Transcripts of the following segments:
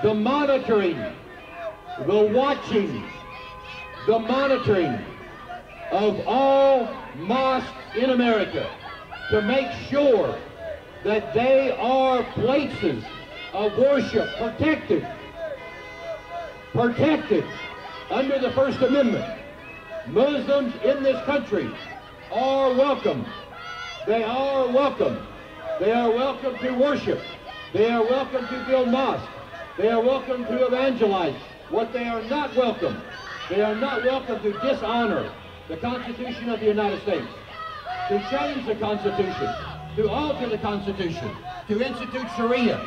the monitoring, the watching, the monitoring of all mosques in America to make sure that they are places of worship protected under the First Amendment. Muslims in this country are welcome. They are welcome. They are welcome to worship. They are welcome to build mosques. They are welcome to evangelize. What they are not welcome, they are not welcome to dishonor the Constitution of the United States, to change the Constitution, to alter the Constitution, to institute Sharia.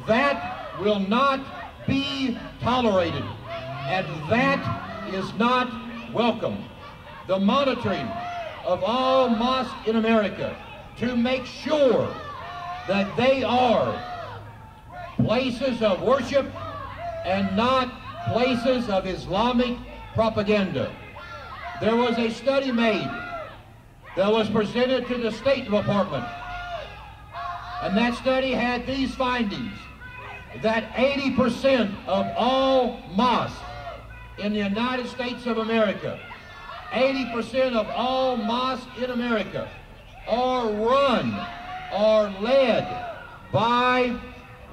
That will not be tolerated, and that is not welcome. The monitoring of all mosques in America to make sure that they are places of worship and not places of Islamic propaganda. There was a study made that was presented to the State Department, and that study had these findings, that 80% of all mosques in the United States of America, 80% of all mosques in America are run, are led by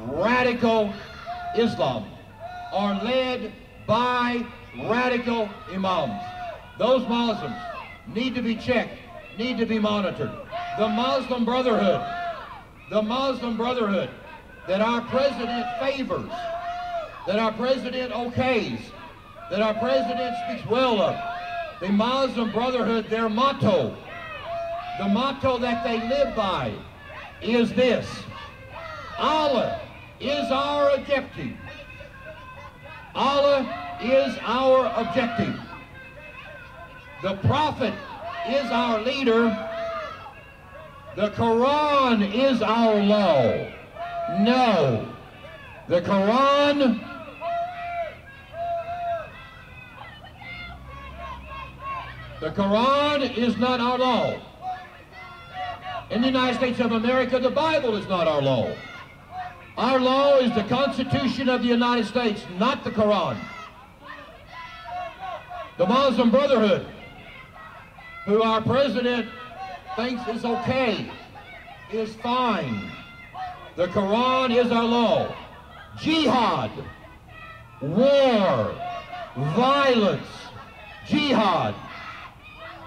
radical Islam, are led by radical imams. Those Muslims need to be checked, need to be monitored. The Muslim Brotherhood that our president favors, that our president okays, that our president speaks well of, the Muslim Brotherhood, their motto, the motto that they live by is this: Allah is our objective. Allah is our objective. The Prophet is our leader. The Quran is our law. No, the Quran is not our law. In the United States of America, the Bible is not our law. Our law is the Constitution of the United States, not the Quran. The Muslim Brotherhood, who our president thinks is okay, is fine. The Quran is our law. Jihad, war, violence, jihad.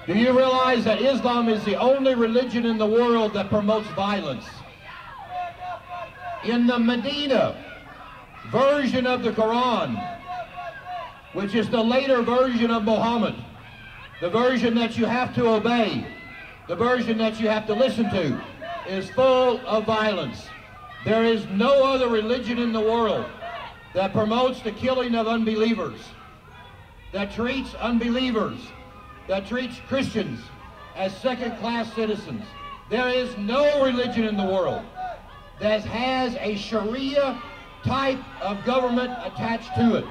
Do you realize that Islam is the only religion in the world that promotes violence? In the Medina version of the Quran, which is the later version of Muhammad, the version that you have to obey, the version that you have to listen to, is full of violence. There is no other religion in the world that promotes the killing of unbelievers, that treats unbelievers, that treats Christians as second-class citizens. There is no religion in the world that has a Sharia type of government attached to it.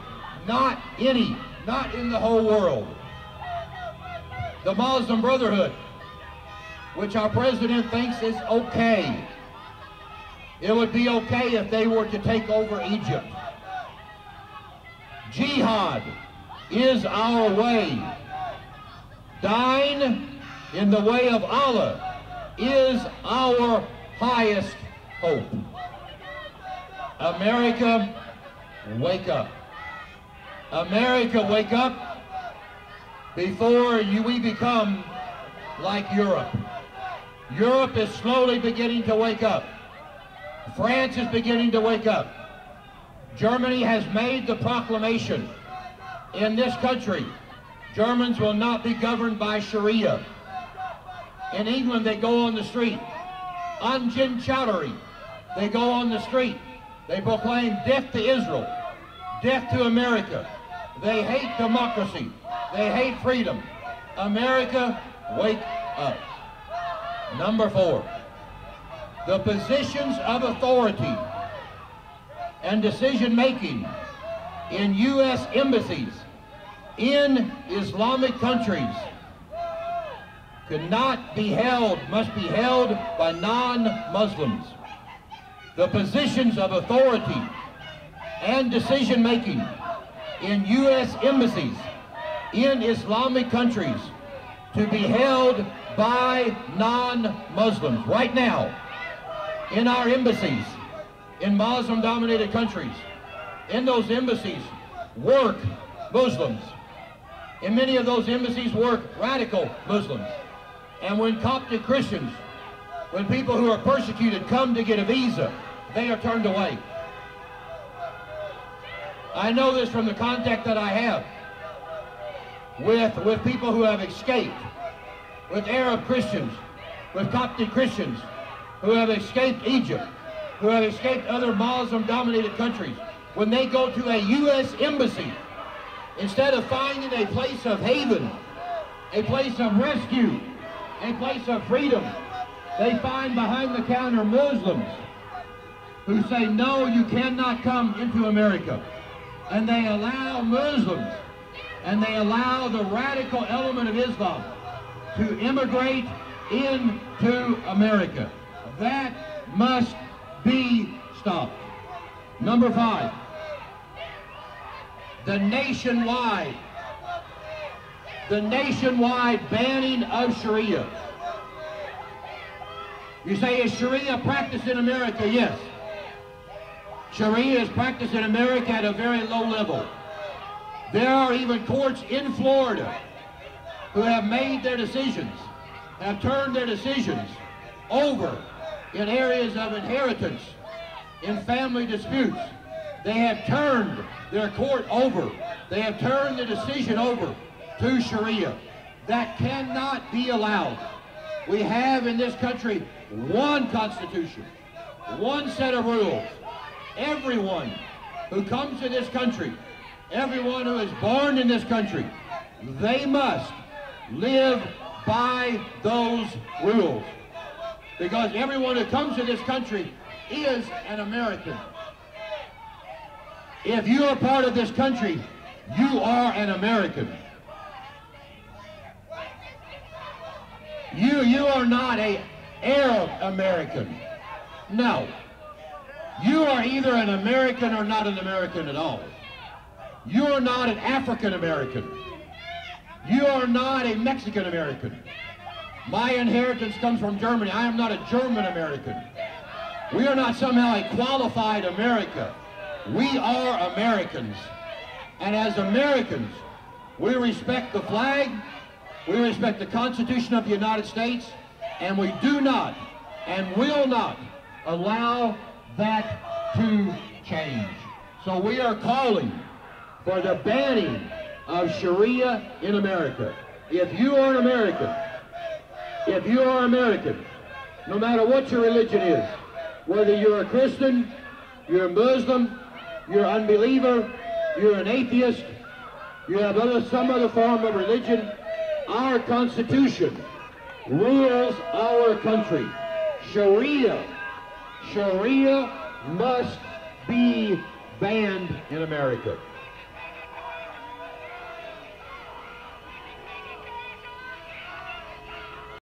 Not any, not in the whole world. The Muslim Brotherhood, which our president thinks is okay. It would be okay if they were to take over Egypt. Jihad is our way. Dying in the way of Allah is our highest hope. America, wake up. America, wake up before we become like Europe. Europe is slowly beginning to wake up. France is beginning to wake up. Germany has made the proclamation. In this country, Germans will not be governed by Sharia. In England, they go on the street. Anjin Chowdhury, they go on the street. They proclaim death to Israel, death to America. They hate democracy. They hate freedom. America, wake up. Number 4, the positions of authority and decision-making in U.S. embassies in Islamic countries could not be held, must be held by non-Muslims. The positions of authority and decision-making in U.S. embassies in Islamic countries to be held by non-Muslims. Right now, in our embassies, in Muslim-dominated countries, in those embassies work Muslims. In many of those embassies work radical Muslims. And when Coptic Christians, when people who are persecuted come to get a visa, they are turned away. I know this from the contact that I have with people who have escaped, with Arab Christians, with Coptic Christians who have escaped Egypt, who have escaped other Muslim-dominated countries. When they go to a U.S. embassy, instead of finding a place of haven, a place of rescue, a place of freedom, they find behind the counter Muslims who say, no, you cannot come into America. And they allow Muslims, and they allow the radical element of Islam to immigrate into America. That must be stopped. Number 5, the nationwide banning of Sharia. You say, is Sharia practiced in America? Yes. Sharia is practiced in America at a very low level. There are even courts in Florida who have made their decisions, have turned their decisions over in areas of inheritance, in family disputes. They have turned their court over. They have turned the decision over to Sharia. That cannot be allowed. We have in this country one constitution, one set of rules. Everyone who comes to this country, everyone who is born in this country, they must live by those rules. Because everyone who comes to this country is an American. If you are part of this country, you are an American. You are not an Arab American. No. You are either an American or not an American at all. You are not an African American. You are not a Mexican American. My inheritance comes from Germany. I am not a German American. We are not somehow a qualified America. We are Americans. And as Americans, we respect the flag, we respect the Constitution of the United States, and we do not and will not allow that to change. So we are calling for the banning of Sharia in America. If you are an American, no matter what your religion is, whether you're a Christian, you're a Muslim, you're an unbeliever, you're an atheist, you have some other form of religion, our Constitution rules our country. Sharia must be banned in America.